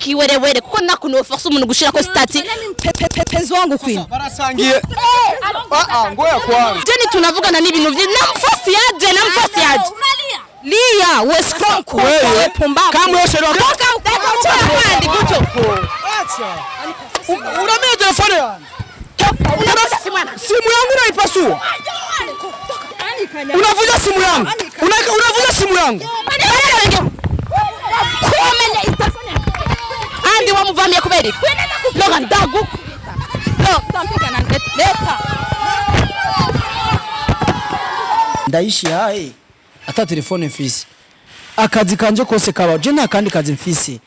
kiwerewere kuko nakuno force umuntu gushira ko stati penzi wangu Queen barasangiye ngoya kwanza jeni tunavugana n'ibintu vye na force yaje Lia weskonko wewe kama yoshero kandi gucyo acha uramenya telefone yangu simu yangu naipasua unavuja simu yangu unavuja simu yangu andi wamuvamia kuberi loga ndagu tampika na leta ndaishi hae ata telefone mfisi akazi kanje kose kaba je nta kandi kazi mfisi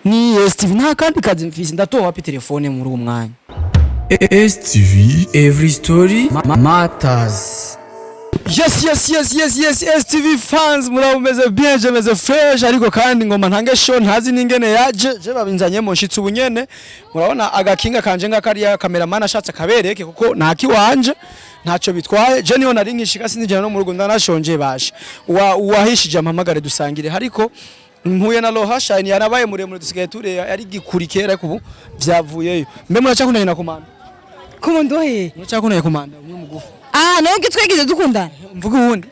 ni STV nta kandi kazi mfisi ndatoa wapi telefone muri umwanya STV every story matters. Yes STV fans murabumeze bien je meze fresh ariko kandi ngoma ntange show ntazi ningene yaje je babinzanye mu nshitsi ubunyene murabona agakinga kanje ngakariya cameraman ashatse kabereke kuko ntaki wanje ntacyo bitwaye je niyo nari nkishika sinijana no mu rugo ndanashonje bashe wahishije amamagare dusangire hariko mpuye na Lohashine yarabaye muremure dusigaye ture yari gikurikera kubu byavuyeyo mbe muracakunanye na komanda kumundohe muracakunanye komanda umwe mugufu nayo gitwegize dukundana mvuga uwundi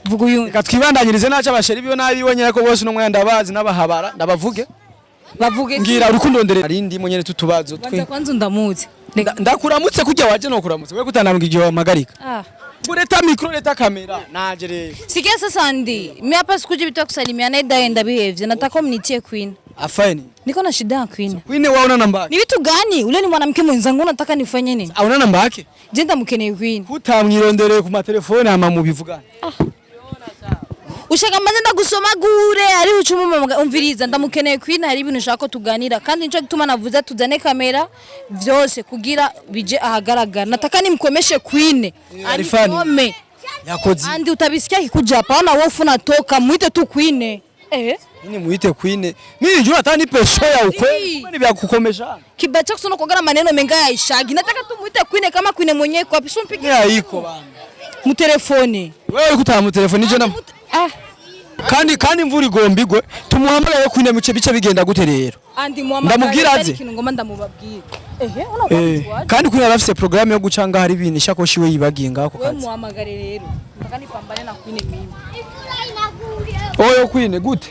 vuga uyundi katwibandanyirize naca abasheri biyo nabibonye ko bose no ndabazi nabahabara ndabavuge bavuge ngira urukundo ndere arindi munyene tutubazo twe kwanza ndamuze ndakuramutse kujya waje no kuramutse we kutanambwa igihe wamagarika kureta micro leta kamera naje rero sikia sasa ndi mimi hapa sikuje bitwa kusalimia na ndaenda bihevye nataka mnitie Queen afanye niko na shida ya Queen waona namba yake ni vitu gani ule ni mwanamke mwenzangu nataka nifanye nini auna namba yake je ndamkeneye Queen utamwirondere ku matelefone ama mubivugana ushaka maze ndagusoma gure ari ucuma umviriza ndamukeneye Queen hari ibintu ushaka tuganira kandi nico gituma navuze tuzane kamera vyose kugira bije ahagaragara nataka nimkomeshe Queen arifani yakoze andi utabisikia kikuja hapa na wofu natoka muite tu Queen nini muite Queen mimi njua hata nipe show ya ukweli ni vya kukomesha kibacha kusona kugara maneno menga ya ishagi nataka tu muite Queen kama Queen mwenyewe kwa piso mpige haiko bana mu telefone wewe kutama mu telefone je na kandi mvura igombigwe tumuhamagaye Queen mu bice bigenda gute rero andi muhamagaye ndamubwiraze ikintu ngoma ndamubabwira kandi Queen arafise programme yo gucanga hari ibintu ishakoshi we yibagiye ngako kazi we muhamagare rero ndaka nipambane na Queen mimi oyo Queen gute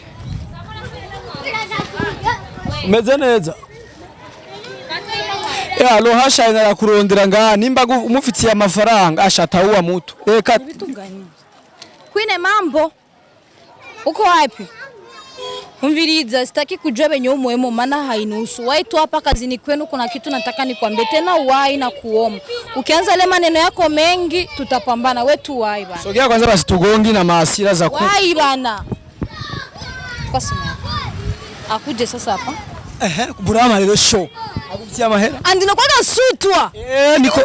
meze neza Lohashine arakurondera ngaha nimba umufitiye amafaranga ashata uwa mutu reka bitunganye Queen mambo uko wapi umviriza sitaki kujua benye umuemo maana hainusu wai tu hapa kazini kwenu kuna kitu nataka nikwambie tena wai na kuomba ukianza ile maneno yako mengi tutapambana wetu wai bana sogea kwanza basi tugongi na maasira za ku wai bana kwa sema akuje sasa hapa burama leo show akutia mahera andi nakwaga sutwa niko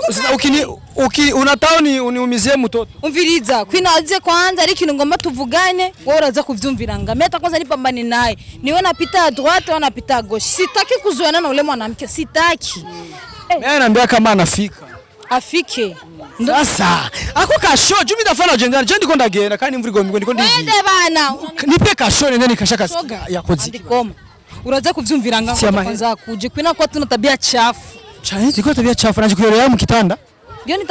unatao uniumizie mtoto umviriza Queen aje kwanza ari kintu ngomba tuvugane wowe uraza kuvyumvira ngame hata kwanza nipambane naye niwe napita droite wana pita gauche sitaki kuzoana na ule mwanamke sitaki mimi naambia kama anafika afike sasa ako kasho jumi dafana agenda je ndiko ndagenda kandi imvura igomba ndiko ndigiye ende bana nipe kasho nende nikashaka yakoze ndikoma uraza kuvyumvira ngako kwanza kuje Queen kwa tuna tabia chafu cyane ndiko tabia chafu naje kuyorera mu kitanda ndio ni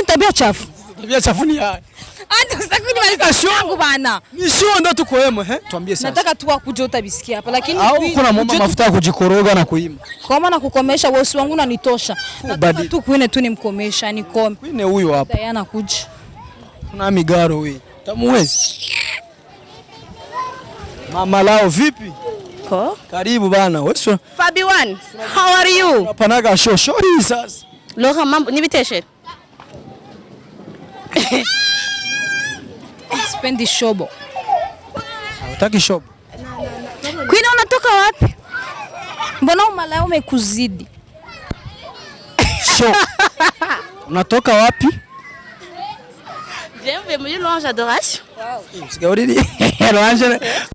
tabia chafu tabia chafu ni haya andi usakuni bali kasho bana nisho ndo tukoemo tuambie sasa nataka tu akuje utabisikia hapa lakini kuna mama mafuta kujikoroga na kuima kwa maana kukomesha bosi wangu unanitosha nataka tu Queen tu nimkomesha nikome Queen huyu hapa yana kuja kuna migaro wewe tamuwezi mama lao vipi karibu bana wewe Fabi1 how are you hapana show hii sasa Loha mambo nibiteshe spendi shobo utaki shobo Queen unatoka wapi mbona umalaya umekuzidi show unatoka wapi J'aime muri Louange Adoration sigauriri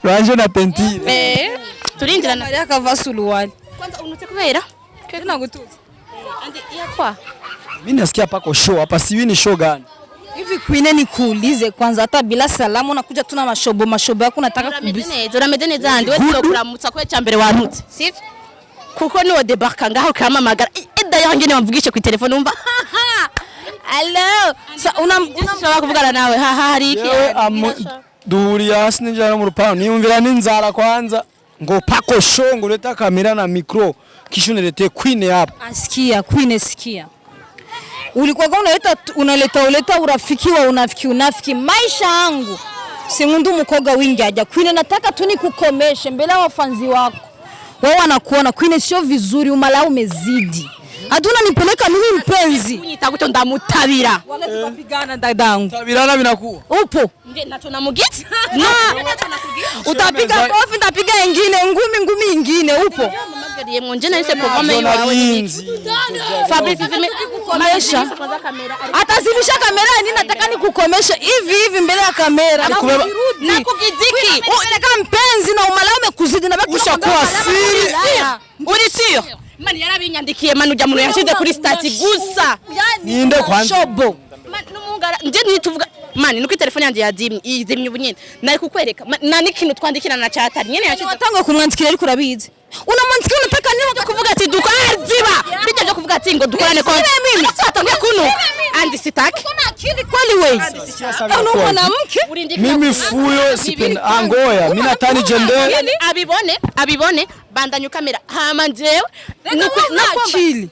Louange na pentire turinjira na Maria kavasuluwani kwanza unutse kubera kena gutuza andi yakwa mimi nasikia pako show hapa siwi ni show gani Hivi Queen nikuulize kwanza hata bila salamu unakuja tuna mashobo yako nataka kubisa. Urameze neza handi wewe kuramutsa kwe cyambere warutse. Sivyo? Kuko niwo debarka ngaho kamamagara. Eda yanjye ne wamvugishe ku telefone umva. Hello. Sa unashobora kuvugana nawe hari iki? Duhuriye hasi n'injara mu rupano niyumvira n'inzara kwanza ngo pako shongo leta kamera na micro kisha unalete Queen hapa. Asikia Queen sikia. Ulikuwa unaleta urafiki wa unafiki maisha yangu. Simundu mkoga wingi aja. Queen nataka tu nikukomeshe mbele ya wafanzi wako. Wao wanakuona Queen sio vizuri umala umezidi. Aduna nipeleka mimi mpenzi. Nitakuto ndamutabira. Wala tukapigana dadangu. Tabirana binakuwa. Upo. Nge natona mugiti? Utapiga kofi ndapiga ngumi ingine upo. Magariye mwonje na ise programme yawe. Fabrice Komesha. Atazimisha kamera nini nataka nikukomesha hivi mbele ya kamera. Nakugiziki. Unataka mpenzi na umala umekuzidi na bakusha kuwa siri. Uri sio? Mani yarabinyandikiye manu ujya muntu yashize kuri stati gusa. Ninde kwanza? Shobo. Numugara nje nituvuga mani nuko telefone yanjye yazimye ubunyene. Nari kukwereka nani kintu twandikirana na chatari nyene yashize. Watangwe kumwandikira ariko urabizi. Unamwandikira unataka nini kuvuga ati dukarziba. Bijya kuvuga ati ngo dukorane kwa mimi. Satangiye kuno. Andi sitaki. Kuna akili kweli wewe. Una mwanamke? Mimi fuyo sipenda angoya. Mimi natani jende. Abibone bandanya kamera. Hama njewe. Na akili.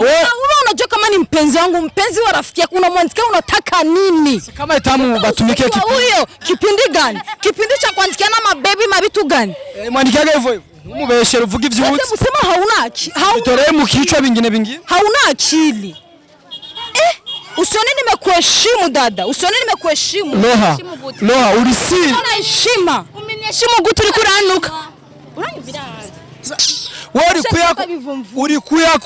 Wewe unajua kama ni mpenzi wangu, mpenzi wa rafiki yako unamwandikia unataka nini? Kama itamu batumike kipindi. Huyo kipindi gani? Kipindi cha kuandikiana mabebi mabitu gani? Mwandikiaga hivyo. Umubeshe ruvuga ivyutse. Usema hauna akili. Bitore mu kichwa bingine. Hauna akili. Usione nimekuheshimu dada. Usione nimekuheshimu. Loha urisi. Una heshima. Umeniheshimu gutu uri kuranuka. Uranyumvira. Ulikuya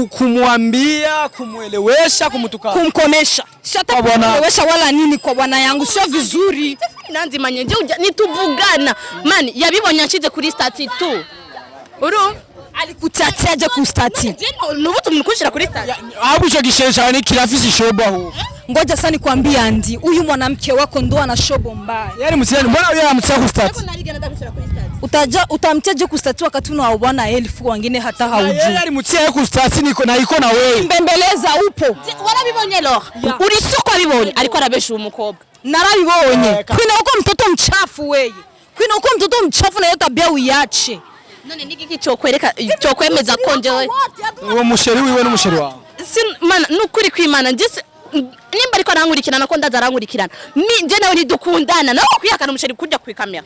kumwambia, kumuelewesha, kumutukana. Kumkomesha. Sio hata kumuelewesha wala nini kwa bwana yangu. Sio vizuri. Nanzi manyenje nituvugana. Mani yabibonye nshize kuri stati tu. Uru alikutateaje ku stati? Nubutu mnukushira kuri stati. Hapo ico gishesha ni kirafisi shobo aho. Ngoja sasa nikwambie andi, huyu mwanamke wako ndo ana shobo mbaya. Yaani msiani mbona yeye amtaka ku stati? Utamteje ku stati wakati una bwana elfu wengine hata haujui. Yeye alimtia ku stati niko na iko na wewe. Mbembeleza upo. Warabibonye lo. Uri soko abibonye ariko arabesha umukobwa. Narabibonye. Kwina uko mtoto mchafu wewe. Kwina uko mtoto mchafu na yote tabia uiache. None niki cyokwereka cyokwemeza konje wewe. Uwo musheri wiwe n'umusheri wawe. Mana nukuri kwimana ndise nimba ariko arankurikirana ko ndaza arankurikirana. Nje nawe nidukundana nawe kwiyakana umusheri kujya ku kamera.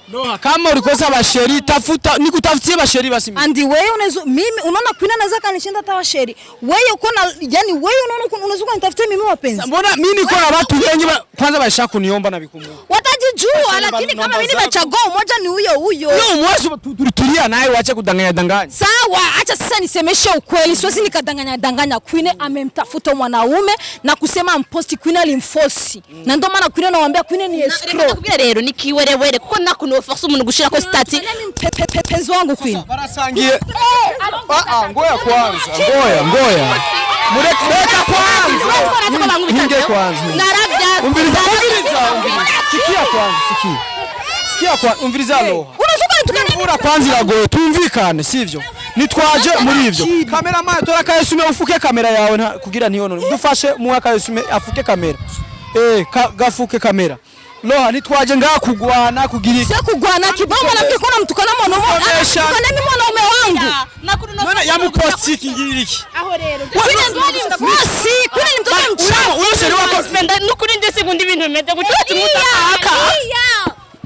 No, kama ulikosa basheri tafuta nikutafutie basheri basi mimi. Andi wewe mimi unaona Queen anaweza kanishinda hata basheri. Wewe uko na yani wewe unaona unaweza kunitafutia mimi wapenzi. Mbona mimi niko na watu wengi kwanza baisha kuniomba na bikumu. Watajijua lakini kama mimi nimechagua mmoja ni huyo. No, mwezi tulitulia naye waache kudanganya. Sawa, acha sasa nisemeshe ukweli. Siwezi nikadanganya. Queen amemtafuta mwanaume na kusema amposti Queen alimforce. Na ndio maana Queen anawaambia Queen ni escrow. Nakubwira rero ni kiwerewere kuko nakuno force umuntu gushira ko stati. Penzi wangu Queen. Barasangiye. Ngoya kwanza. Ngoya. Mureka kwanza. Ninge kwanza. Narabya. Umviriza. Sikia kwanza. Umviriza lo. Unasuka kwanza iragoye tumvikane sivyo? Nitwaje muri ivyo. Cameraman tora kayesume ufuke kamera yawe kugira ntiyonone. Dufashe mu kayesume afuke kamera. Gafuke kamera. Loha nitwaje ngaha kugwana kugirika. Sio kugwana kibomba na mkikona mtukana mwanaume. Tukana mimi mwanaume wangu. Nona yamuposti kingiriki. Aho rero. Kwani ndo ni mfasi, kwani ni mtoto mchafu. Umuseri wako spenda nukuri ndese gundi ibintu mete gucyati mutaka.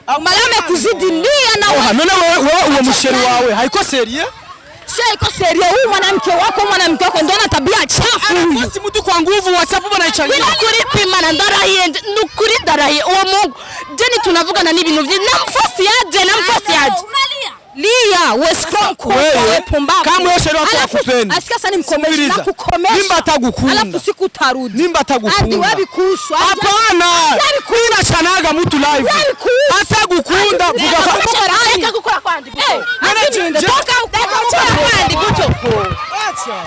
Malame kuzidi lia na wewe. Nona wewe uwo musheri wawe haiko serie? Sio iko serie. Huyu mwanamke wako ndo ana tabia chafu huyu. Basi mtu kwa nguvu WhatsApp bana ichangia. Nukuri pimana ndarahiye nukuri ndarahiye uwo Mungu. Jeni tunavugana n'ibintu byi namfasi yaje. Lia, we strong wewe pumbavu. Kama wewe sheri wako akupenda. Asikia sana nimkomesha na kukomesha. Nimba atagukunda. Alafu sikutarudi. Nimba atagukunda. Hadi wapi kuhusu? Hapana. Kuna chanaga mtu live. Atagukunda vuga kwa gukora kwandi guto. Toka kwandi guto. Acha.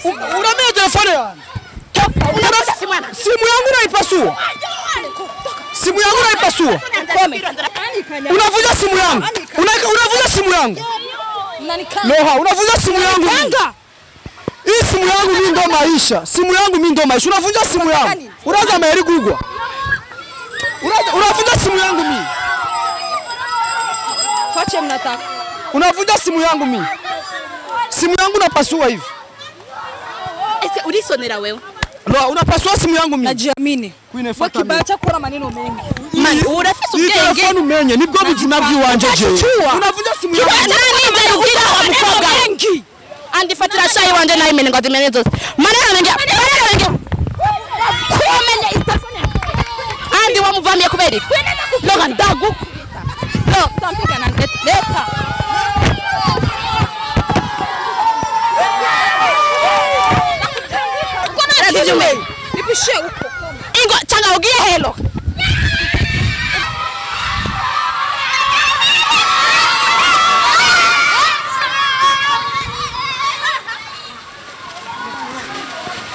Uramenya telefone yangu. Simu yangu naipasua. Simu yangu naipasua. Unavunja simu yangu. Unavunja simu yangu. Loha, unavunja simu yangu. Hii simu yangu mimi ndo maisha. Simu yangu mimi ndo maisha. Unavunja simu yangu. Unaanza maheri gugwa. Unavunja simu yangu mimi. Fache mnataka. Unavunja simu yangu mimi. Simu yangu napasua hivi. Ese ulisonera wewe. Loha, unapasua simu yangu mimi. Najiamini. Kwa kibaya cha kora maneno mengi. Man, urafise ubwenge. Telefone umenye nibwo buzima bw'iwanje je. Unavunja simu yangu. Nani ndarubwira wa mukobwa? Andifatira shayi wanje nayo imene ngo zimene zose. Maneno mengi. Kumenya itafone. Andi wamuvamye kubera. Loga ndagu. Lo, tampiga na leta. Nipishe huko. Ingo changa ugie helo.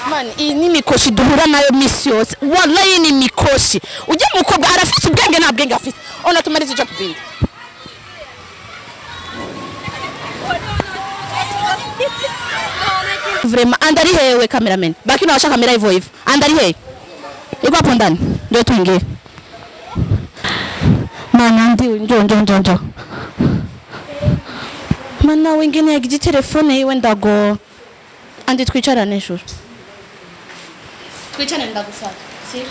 Man, iyi ni mikoshi duhura nayo misi yose. Wallahi ni mikoshi. Ujye mukobwa arafite ubwenge nta bwenge afite. Ona tumarize cyo kubindi. Vraiment andari hewe cameraman. Baki na washa kamera hivyo hivyo. Andari hewe. Iko hapo ndani. Ndio tuingie. Mana ndi njoo. Mana wengine yakiji telefone yiwe ndago. Andi twicarane shuru. Twicarane ndagufata. Si?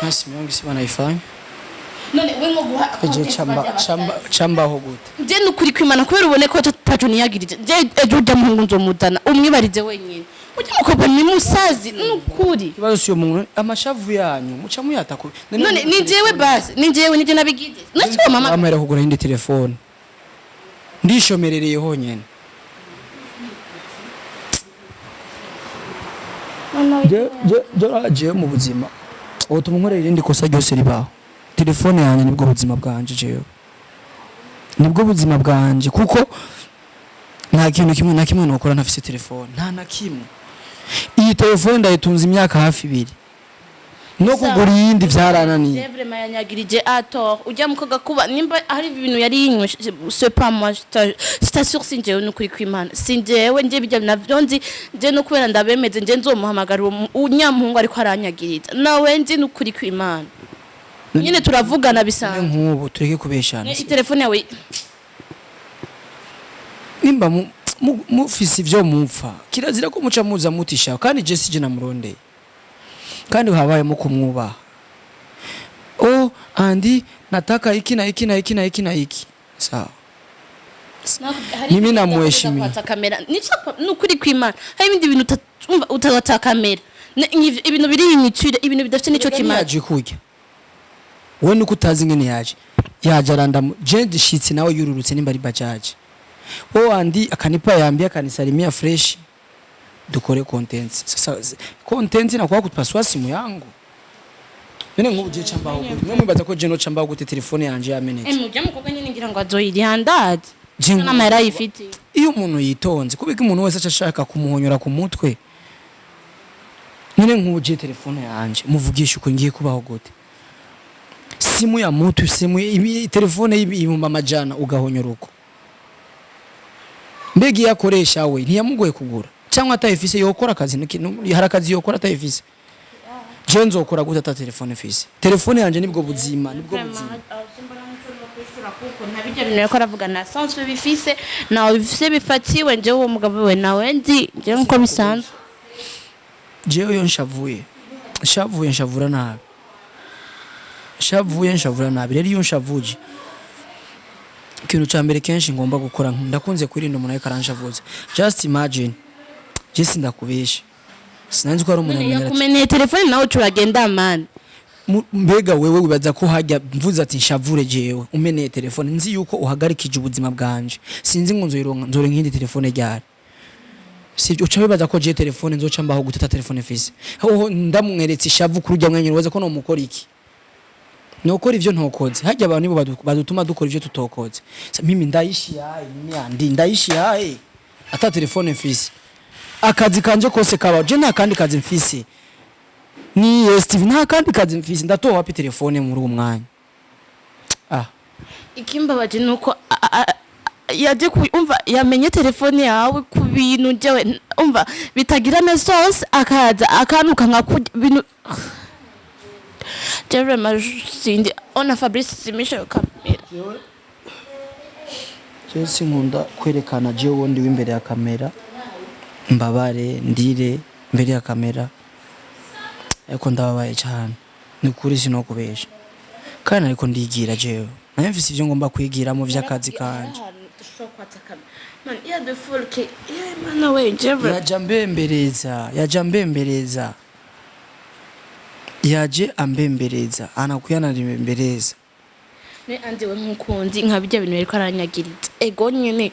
Na simu yangu si banaifanya. None wengo guha chamba ho gute. Je nukuri kwimana kubera ubone ko tatuniyagirije. Je ejuja muhungu nzomutana. Umwibarize wenyine. Ujye mukobwa ni musazi nukuri. Kibazo siyo muntu amashavu yanyu muca muyatako. None ni jewe basi, ni jewe nije nabigije. Nacyo mama amara kugura indi telefone. Ndishomerereye honyene. Je mu buzima. Otuma nkorera irindi kosa ryose ribaho. Telefone yanjye nibwo buzima bwanje jewe. Nibwo buzima bwanje kuko nta kintu kimwe na kimwe nokora ntafise telefone. Nta na kimwe. Iyi telefone ndayitunze imyaka hafi 2. No kugura yindi vyarananiye. Je vraiment yanyagirije ator. Ujya mukoga kuba nimba hari ibintu yari yinywe c'est pas moi c'est sûr sinjewe nukuri kwimana. Sinjewe nje bijya navyo nzi je no kubera ndabemeze nje nzomuhamagara unyampungu ariko aranyagiriza. Nawe nje nukuri kwimana. Nyine turavugana bisanzwe. Nkubu tureke kubeshana. Telefone yawe nimba mufisi ivyo mupfa kirazira ko muca muza mutisha kandi je sije namurondeye kandi habaye mu kumwubaha. Andi nataka iki na iki sawa. Mimi namuheshimia kamera nichapa nukuri kwimana hari ibindi bintu utata kamera ibintu biri inyicire ibintu bidafite nico kimana yaje kujya we nuko utazi ngene yaje aranda je ndishitse nawe yururutse nimba ari bajaje. Andi akanipa yambia akanisalimia fresh dukore content. Sasa content na kwa kutupaswa simu yangu. Nene ngubu je chamba huko. Mwe mwibaza ko je no chamba huko telefone yanje yamenetse. Mujya mukobwa nyine ngira ngo azoyiri handad. Na mara ifiti. Iyo umuntu yitonze kubika umuntu wese ashaka kumuhonyora ku mutwe. Nene ngubu je telefone yanje muvugisha uko ngiye kubaho gute. Simu ya mutu simu telefone ibumba majana ugahonyora uko. Mbegi yakoresha we ntiyamugoye kugura cyangwa atayifise yokora akazi harakazi yokora atayifise. Je nzokora gute ata telefone fise. Telefone yanje nibwo buzima nabijya bintu yakora avuga na sans bifise nawe bifise bifatiwe nje uwo mugabo we nawe ndi je nko bisanzwe. Je yo nshavuye nshavura nabi. Nshavura nabi rero iyo nshavuje ikintu cya mbere kenshi ngomba gukora ndakunze kwirinda umuntu ariko aranshavuza. Just imagine je sindakubesha sinanzi ko ari umuntu yakumeneye telefone nawe turagenda man. Mbega wewe wibaza ko hajya mvuza ati nshavure jewe umeneye telefone nzi yuko uhagarikije ubuzima bwanje sinzi ngo nzore nkindi telefone ryari. Sivyo uca wibaza ko je telefone nzoca mbaho gutata telefone fise. Ndamweretse ishavu kurujya mwenye waza ko no mukora iki. Nokora ivyo ntokoze hajya abantu nibo badutuma dukora ivyo tutokoze. Mimi ndaishi haye ata telefone mfise. Akazi kanje kose kaba je nta kandi kazi mfise. ni Steve nta kandi kazi mfise ndatoha wapi telefone muri uwo mwanya. Ikimbabaje nuko yaje umva yamenye telefone yawe ku bintu jewe umva bitagira mesos akaza akanuka nka bintu jewe majindi ona Fabrice simisha kamera jewe sinkunda kwerekana jewe wondi w'imbere ya kamera mbabare ndire mbere ya kamera ariko ndababaye cyane ni kuri sino kubesha kandi ariko ndigira jewe mfise ivyo ngomba kwigira mu vy'akazi kanje. Yaje ambembereza anakuyana rimembereza ne andi we nkukundi nka bijya bintu ariko aranyagiriza ego nyene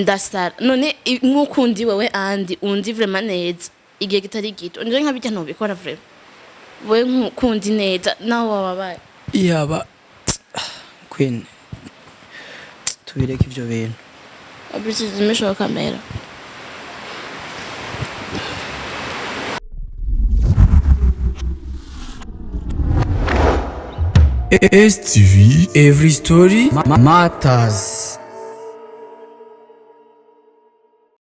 ndasara none nkukundi wewe andi undi vraiment neza igihe kitari gito nje nka bijya no bikora vraiment we nkukundi neza nawe wababaye yaba Queen tubireke ivyo bintu abizimisha kamera STV, every story matters.